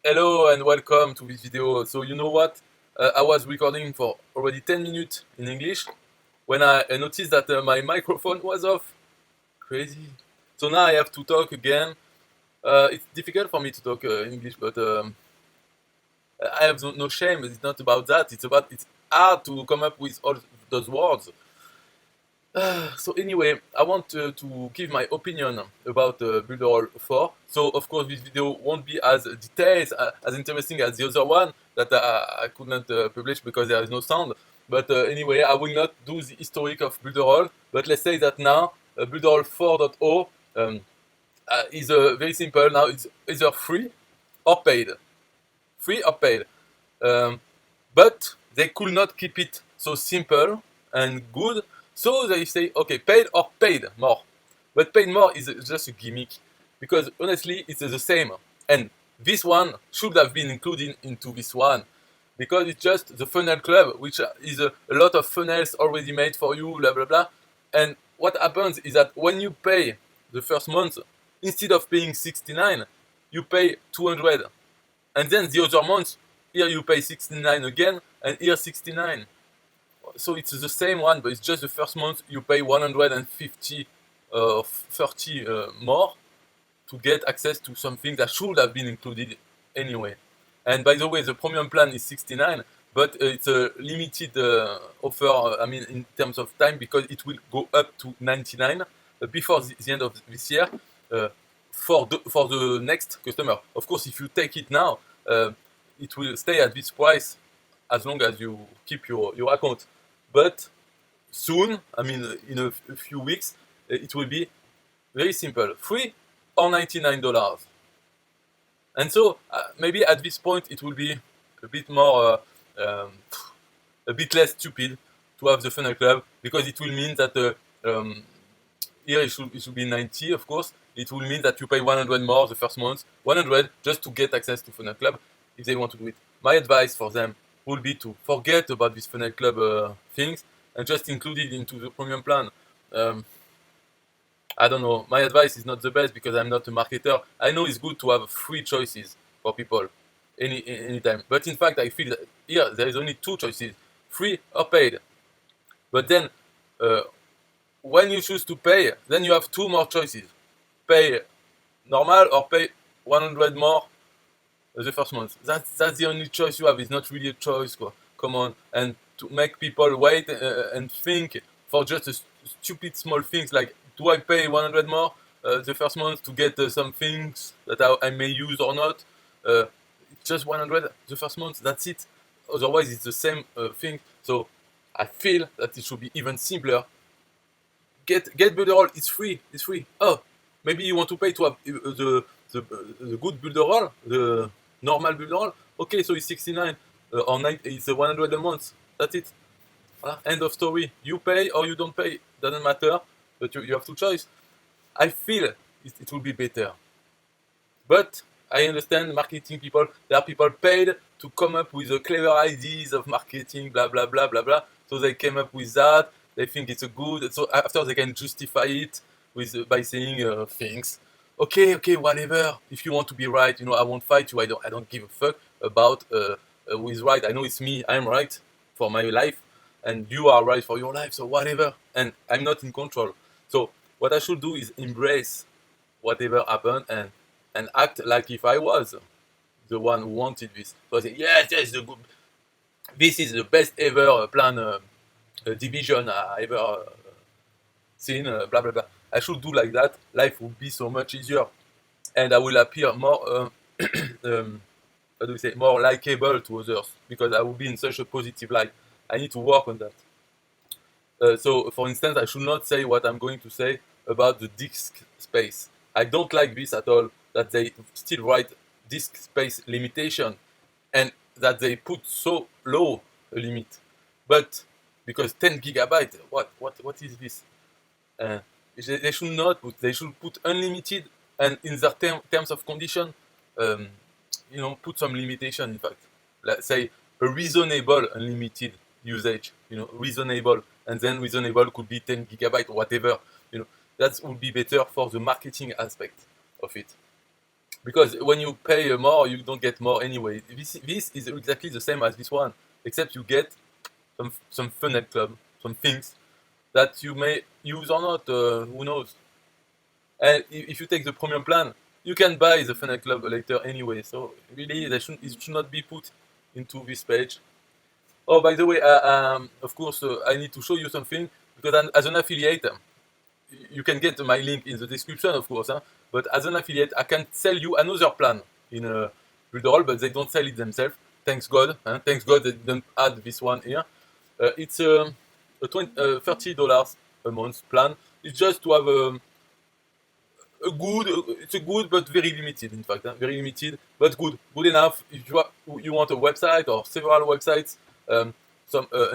Hello and welcome to this video. So you know what? I was recording for already 10 minutes in English when I noticed that my microphone was off. Crazy. So now I have to talk again. It's difficult for me to talk English, but I have no shame. It's not about that. It's hard to come up with all those words. So anyway, I want to give my opinion about Builderall 4. So of course this video won't be as detailed, as interesting as the other one that I could not publish because there is no sound. But anyway, I will not do the historic of Builderall. But let's say that now Builderall 4.0 is very simple. Now it's either free or paid. Free or paid. But they could not keep it so simple and good. So they say, okay, paid or paid more. But paid more is just a gimmick. Because honestly, it's the same. And this one should have been included into this one. Because it's just the funnel club, which is a lot of funnels already made for you, blah, blah, blah. And what happens is that when you pay the first month, instead of paying 69, you pay 200. And then the other month, here you pay 69 again, and here 69. So it's the same one, but it's just the first month you pay 150 30 more to get access to something that should have been included anyway. And by the way, the premium plan is 69, but it's a limited offer, I mean, in terms of time, because it will go up to 99 before the end of this year for the next customer. Of course, if you take it now, it will stay at this price as long as you keep your account. But soon, I mean, in a few weeks, it will be very simple, free or $99. And so maybe at this point it will be a bit more, a bit less stupid to have the funnel club, because it will mean that here it should be 90, of course. It will mean that you pay 100 more the first month, 100 just to get access to funnel club if they want to do it. My advice for them would be to forget about this funnel club things and just include it into the premium plan. I don't know. My advice is not the best because I'm not a marketer. I know it's good to have free choices for people anytime. But in fact, I feel that here there is only two choices, free or paid. But then when you choose to pay, then you have two more choices. Pay normal or pay 100 more the first month. That's the only choice you have. It's not really a choice. Come on. And to make people wait and think for just a stupid small things like, do I pay 100 more the first month to get some things that I may use or not? Just 100 the first month, that's it. Otherwise, it's the same thing. So I feel that it should be even simpler. Get Builderall, it's free. It's free. Oh, maybe you want to pay to have the good Builderall, the normal Builderall. Okay, so it's 69 or 90, it's 100 a month. That's it. End of story. You pay or you don't pay, doesn't matter. But you have to choose. I feel it will be better. But I understand marketing people. There are people paid to come up with the clever ideas of marketing, blah, blah, blah, blah, blah. So they came up with that. They think it's a good. So after they can justify it by saying things. Okay, whatever. If you want to be right, I won't fight you. I don't give a fuck about who is right. I know it's me. I'm right for my life, and you are right for your life. So whatever. And I'm not in control. So what I should do is embrace whatever happened and act like if I was the one who wanted this. So I say, yes, this is the best ever plan division I ever seen, blah, blah, blah. I should do like that. Life would be so much easier. And I will appear more, how do we say, more likable to others, because I will be in such a positive light. I need to work on that. So, for instance, I should not say what I'm going to say about the disk space. I don't like this at all, that they still write disk space limitation and that they put so low a limit. But because 10 gigabytes, what is this? They should not put. They should put unlimited, and in their terms of condition, put some limitation. In fact, let's say a reasonable unlimited usage. Reasonable, and then reasonable could be 10 gigabytes or whatever. That would be better for the marketing aspect of it. because when you pay more, you don't get more anyway. This is exactly the same as this one, except you get some funnel club, some things that you may use or not. Who knows? And if you take the premium plan, you can buy the funnel club later anyway. So really, it should not be put into this page. Oh, by the way, of course, I need to show you something because as an affiliate, you can get my link in the description, of course. But as an affiliate, I can sell you another plan in Builderall, but they don't sell it themselves. Thanks God. Thanks God they didn't add this one here. It's a $30 a month plan. It's just to have it's a good but very limited, in fact, very limited but good enough if you want a website or several websites, an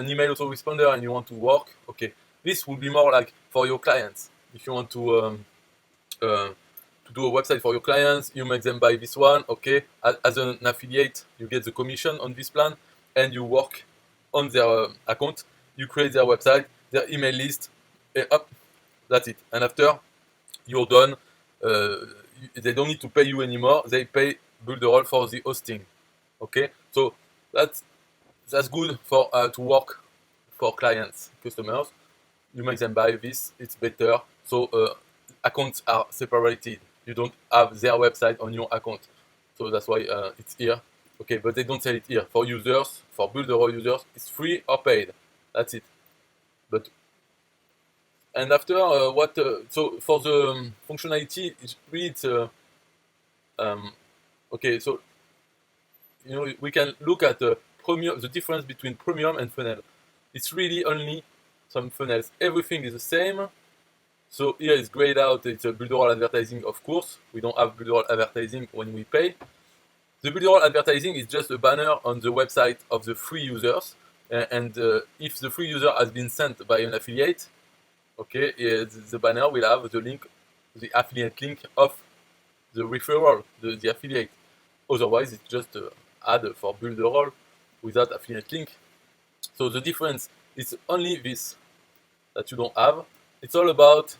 email autoresponder and you want to work. Okay, this will be more like for your clients. If you want to do a website for your clients, you make them buy this one. Okay, as an affiliate, you get the commission on this plan, and you work on their account. You create their website, their email list, and up. That's it. And after you're done, they don't need to pay you anymore. They pay Builderall for the hosting. Okay, so that's good for to work for clients, customers. You make them buy this. It's better. So accounts are separated. You don't have their website on your account. So that's why it's here. Okay, but they don't sell it here. For users, for Builderall users, it's free or paid. That's it. But and after so for the functionality, it's okay. So we can look at the difference between premium and funnel. It's really only some funnels. Everything is the same. So here it's grayed out. It's a Builderall advertising, of course. We don't have Builderall advertising when we pay. The Builderall advertising is just a banner on the website of the free users. And if the free user has been sent by an affiliate, okay, the banner will have the link, the affiliate link of the referral, the affiliate. Otherwise, it's just an ad for Builderall without affiliate link. So the difference is only this that you don't have. It's all about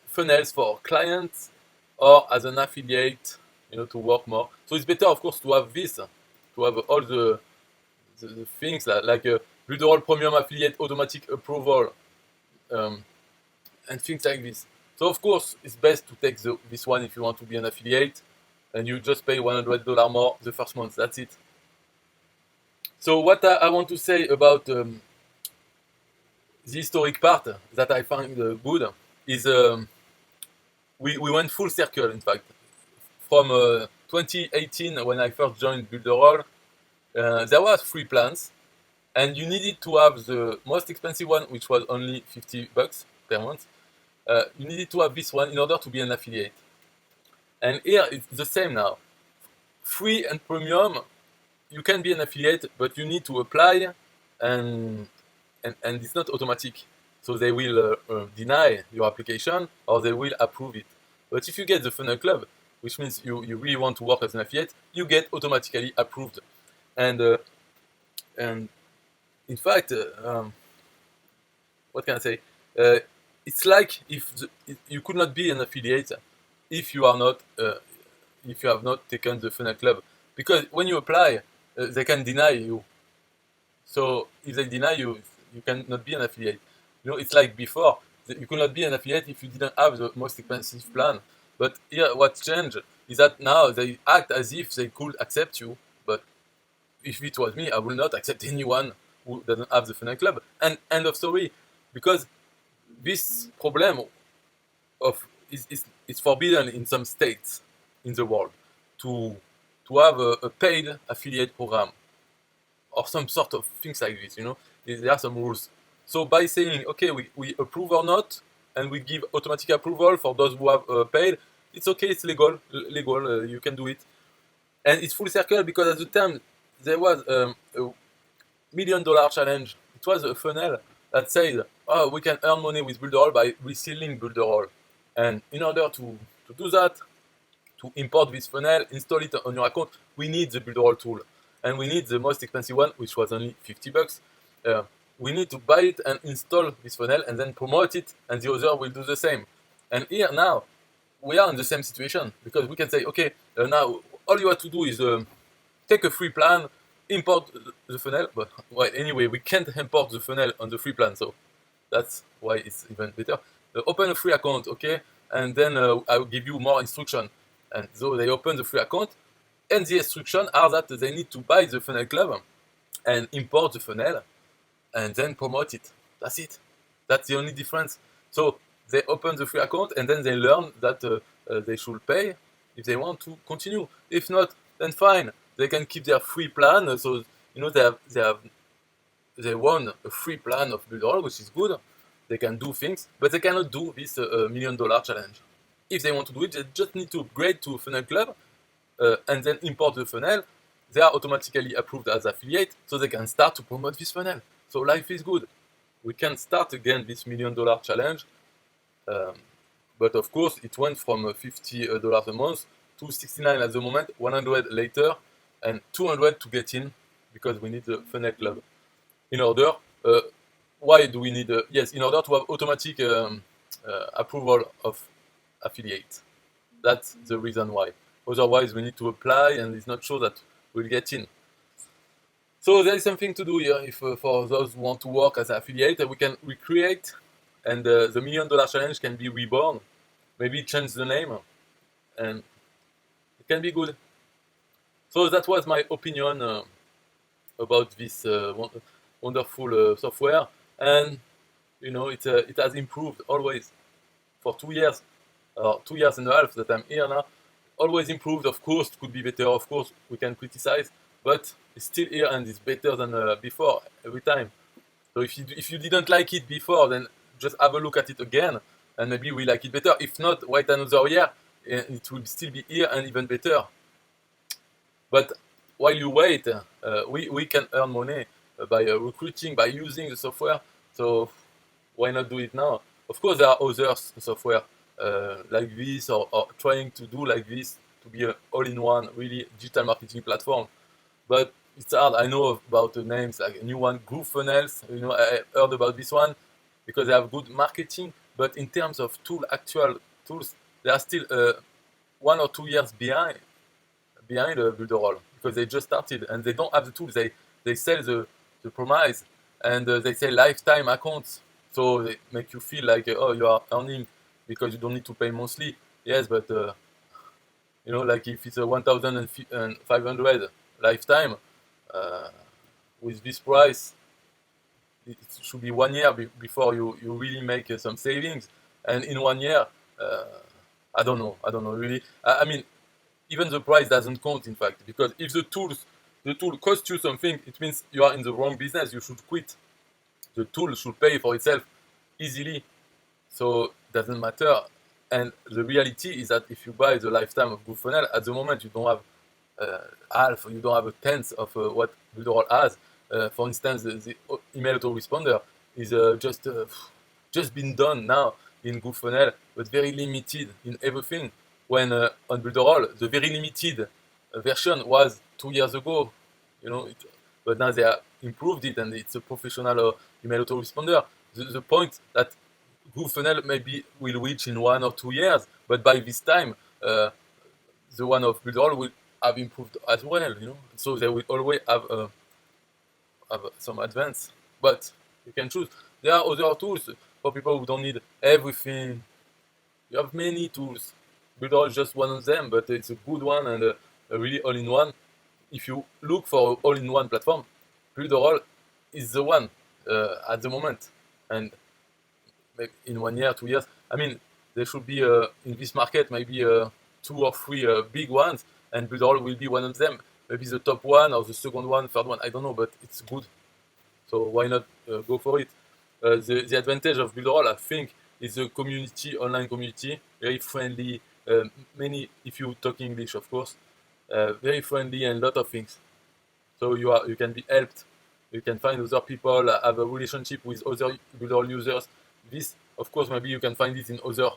funnels for clients or as an affiliate, to work more. So it's better, of course, to have this, to have all the things like a Builderall Premium Affiliate Automatic Approval and things like this. So of course, it's best to take this one if you want to be an affiliate, and you just pay $100 more the first month. That's it. So what I want to say about the historic part that I find good is we went full circle, in fact. From 2018, when I first joined Builderall, there was free plans, and you needed to have the most expensive one, which was only $50 per month. You needed to have this one in order to be an affiliate. And here it's the same now. Free and premium, you can be an affiliate, but you need to apply, and it's not automatic. So they will deny your application or they will approve it. But if you get the funnel club, which means you really want to work as an affiliate, you get automatically approved. And in fact, what can I say? It's like if you could not be an affiliate if you have not taken the funnel club, because when you apply, they can deny you. So if they deny you, you cannot be an affiliate. It's like before, you could not be an affiliate if you didn't have the most expensive plan. But here, what changed is that now they act as if they could accept you. But if it was me, I would not accept anyone who doesn't have the funnel club. And end of story. Because this problem is forbidden in some states in the world to have a paid affiliate program or some sort of things like this. There are some rules. So by saying, okay, we approve or not, and we give automatic approval for those who have paid, it's okay, it's legal, you can do it. And it's full circle because at the time there was a $1 million challenge. It was a funnel that said, oh, we can earn money with Builderall by reselling Builderall. And in order to do that, to import this funnel, install it on your account, we need the Builderall tool. And we need the most expensive one, which was only $50. We need to buy it and install this funnel and then promote it, and the other will do the same. And here now, we are in the same situation because we can say, okay, now all you have to do is take a free plan, import the funnel. But well, anyway, we can't import the funnel on the free plan, so that's why it's even better. Open a free account, okay, and then I will give you more instruction. And so they open the free account, and the instruction are that they need to buy the funnel club and import the funnel and then promote it. That's it. That's the only difference. So they open the free account and then they learn that they should pay if they want to continue. If not, then fine. They can keep their free plan. So they won a free plan of Builderall, which is good. They can do things, but they cannot do this $1 million challenge. If they want to do it, they just need to upgrade to Funnel Club and then import the funnel. They are automatically approved as affiliate, so they can start to promote this funnel. So life is good. We can start again this $1 million challenge, but of course it went from $50 a month to 69 at the moment, 100 later, and 200 to get in because we need the Funnel Club. In order, why do we need? Yes, in order to have automatic approval of affiliate. That's the reason why. Otherwise, we need to apply, and it's not sure that we'll get in. So there is something to do here. If for those who want to work as an affiliate, we can recreate, and the $1 million challenge can be reborn. Maybe change the name, and it can be good. So that was my opinion about this wonderful software, and it has improved always for 2 years, 2 years and a half that I'm here now. Always improved. Of course, it could be better. Of course, we can criticize, but it's still here and it's better than before every time. So if you didn't like it before, then just have a look at it again, and maybe we like it better. If not, wait another year, and it will still be here and even better. But while you wait, we can earn money by recruiting, by using the software. So why not do it now? Of course, there are other software like this or trying to do like this to be an all-in-one, really digital marketing platform. But it's hard. I know about the names like a new one, GrooveFunnels. I heard about this one because they have good marketing. But in terms of actual tools, they are still 1 or 2 years behind Builderall because they just started and they don't have the tools. They sell the promise and they sell lifetime accounts, so they make you feel like you are earning because you don't need to pay monthly. Yes, but like if it's a 1,500 lifetime with this price, it should be 1 year before you really make some savings, and in 1 year, I don't know really. I mean, even the price doesn't count, in fact, because if the tool costs you something, it means you are in the wrong business. You should quit. The tool should pay for itself easily, so it doesn't matter. And the reality is that if you buy the lifetime of GrooveFunnels, at the moment you don't have half, you don't have a tenth of what Builderall has. For instance, the email autoresponder is just been done now in GrooveFunnels, but very limited in everything. When on Builderall, the very limited version was 2 years ago, but now they have improved it and it's a professional email autoresponder. The point that GrooveFunnels maybe will reach in 1 or 2 years, but by this time, the one of Builderall will have improved as well, So they will always have some advance, but you can choose. There are other tools for people who don't need everything. You have many tools. Builderall is just one of them, but it's a good one and a really all-in-one. If you look for an all-in-one platform, Builderall is the one at the moment. And maybe in 1 year, 2 years, I mean, there should be in this market maybe 2 or 3 big ones, and Builderall will be one of them. Maybe the top one or the second one, third one, I don't know, but it's good. So why not go for it? The advantage of Builderall, I think, is the community, online community, very friendly. Many, if you talk English, of course, very friendly and a lot of things. So you can be helped. You can find other people, have a relationship with other Builderall users. This, of course, maybe you can find it in other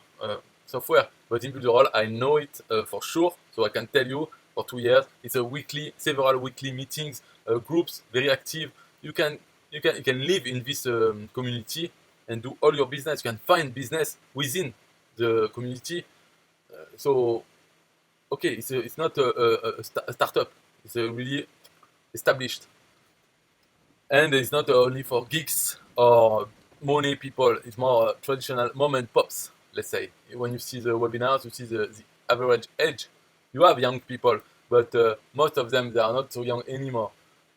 software, but in Builderall, I know it for sure. So I can tell you, for 2 years, it's several weekly meetings, groups, very active. You can live in this community and do all your business. You can find business within the community. So okay, it's not a startup. It's a really established, and it's not only for geeks or money people. It's more traditional mom and pops. Let's say when you see the webinars, you see the average age. You have young people, but most of them they are not so young anymore,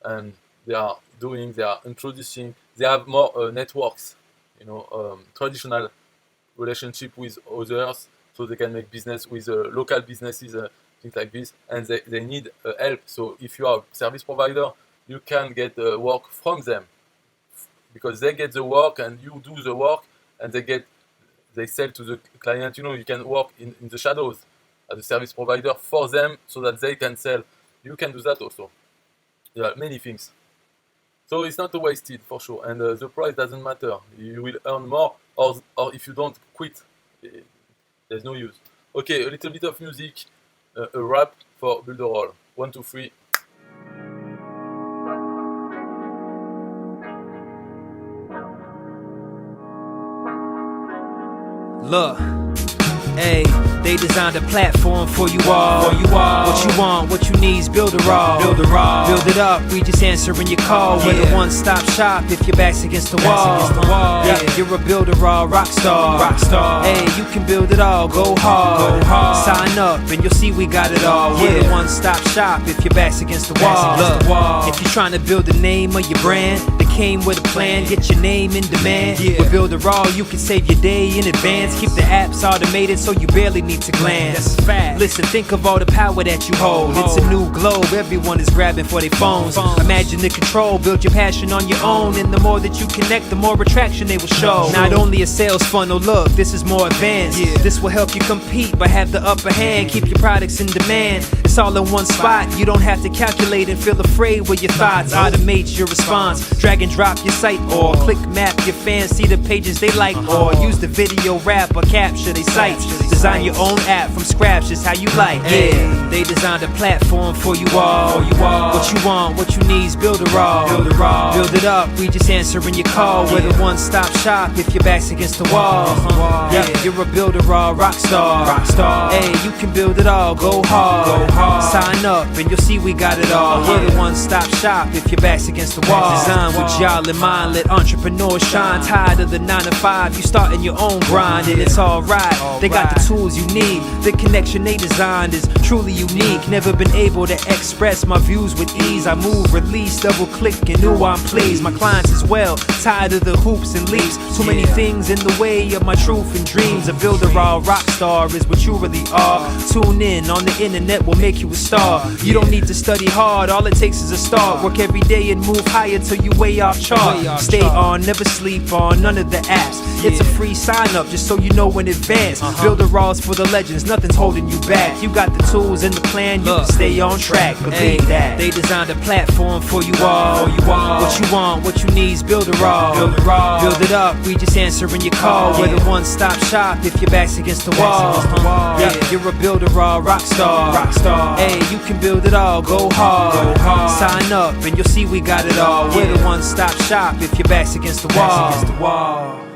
and they are introducing. They have more networks, traditional relationship with others, so they can make business with local businesses, things like this, and they need help. So if you are a service provider, you can get work from them because they get the work and you do the work, and they sell to the client. You can work in the shadows as a service provider for them so that they can sell. You can do that also. There are many things. So it's not wasted for sure, and the price doesn't matter. You will earn more, or if you don't quit, there's no use. Okay, a little bit of music, a rap for Build a Roll. 1, 2, 3. Look, hey, they designed a platform for you all. What you want, what you need is Build a Roll. Build it up, we just answering your call. We're the one-stop shop if your back's against the wall. Yeah, you're a Build a Roll rock star. Hey, you can build it all, go hard. Sign up and you'll see we got it all. We're the one-stop shop if your back's against the wall. Look, if you're trying to build the name of your brand, came with a plan, get your name in demand. With Build a Roll, you can save your day in advance. Keep the apps automated so you barely need to glance. Listen, think of all the power that you hold. It's a new globe, everyone is grabbing for their phones. Imagine the control, build your passion on your own. And the more that you connect, the more attraction they will show. Not only a sales funnel, look, this is more advanced. This will help you compete, but have the upper hand. Keep your products in demand. It's all in one spot. You don't have to calculate and feel afraid with your thoughts. Automate your response. Drag and drop your site or click map your fans, see the pages they like, or use the video rap or capture their sites. Design your own app from scratch, just how you like. Yeah, they designed a platform for you all. What you want, what you need is Build a Roll. Build it up, we just answering your call. We're the one-stop shop if your back's against the wall. Yeah, you're a Build a Roll rock star. Hey, you can build it all, go hard. Sign up and you'll see we got it all. We're the one-stop shop if your back's against the wall. Design with y'all in mind, let entrepreneurs shine. Tired of the 9 to 5, you starting your own grind, and it's alright. They got the tools you need. The connection they designed is truly unique. Never been able to express my views with ease. I move, release, double click, and knew I'm pleased. My clients as well, tired of the hoops and leaps. Too many things in the way of my truth and dreams. A Build a Roll rock star is what you really are. Tune in on the internet will make you a star. You don't need to study hard, all it takes is a start. Work every day and move higher till you way off chart. Stay on, never sleep on none of the apps. It's a free sign up just so you know in advance. Build a Rolls for the legends, nothing's holding you back. You got the tools and the plan, you can stay on track. Believe that. They designed a platform for you all. What you want, what you need is Build a Roll. Build it up, we just answering your call. We're the one-stop shop if your back's against the wall. Yeah, you're a Build a Roll rock star. Hey, you can build it all, go hard. Sign up and you'll see we got it all. We're the one-stop shop if your back's against the wall.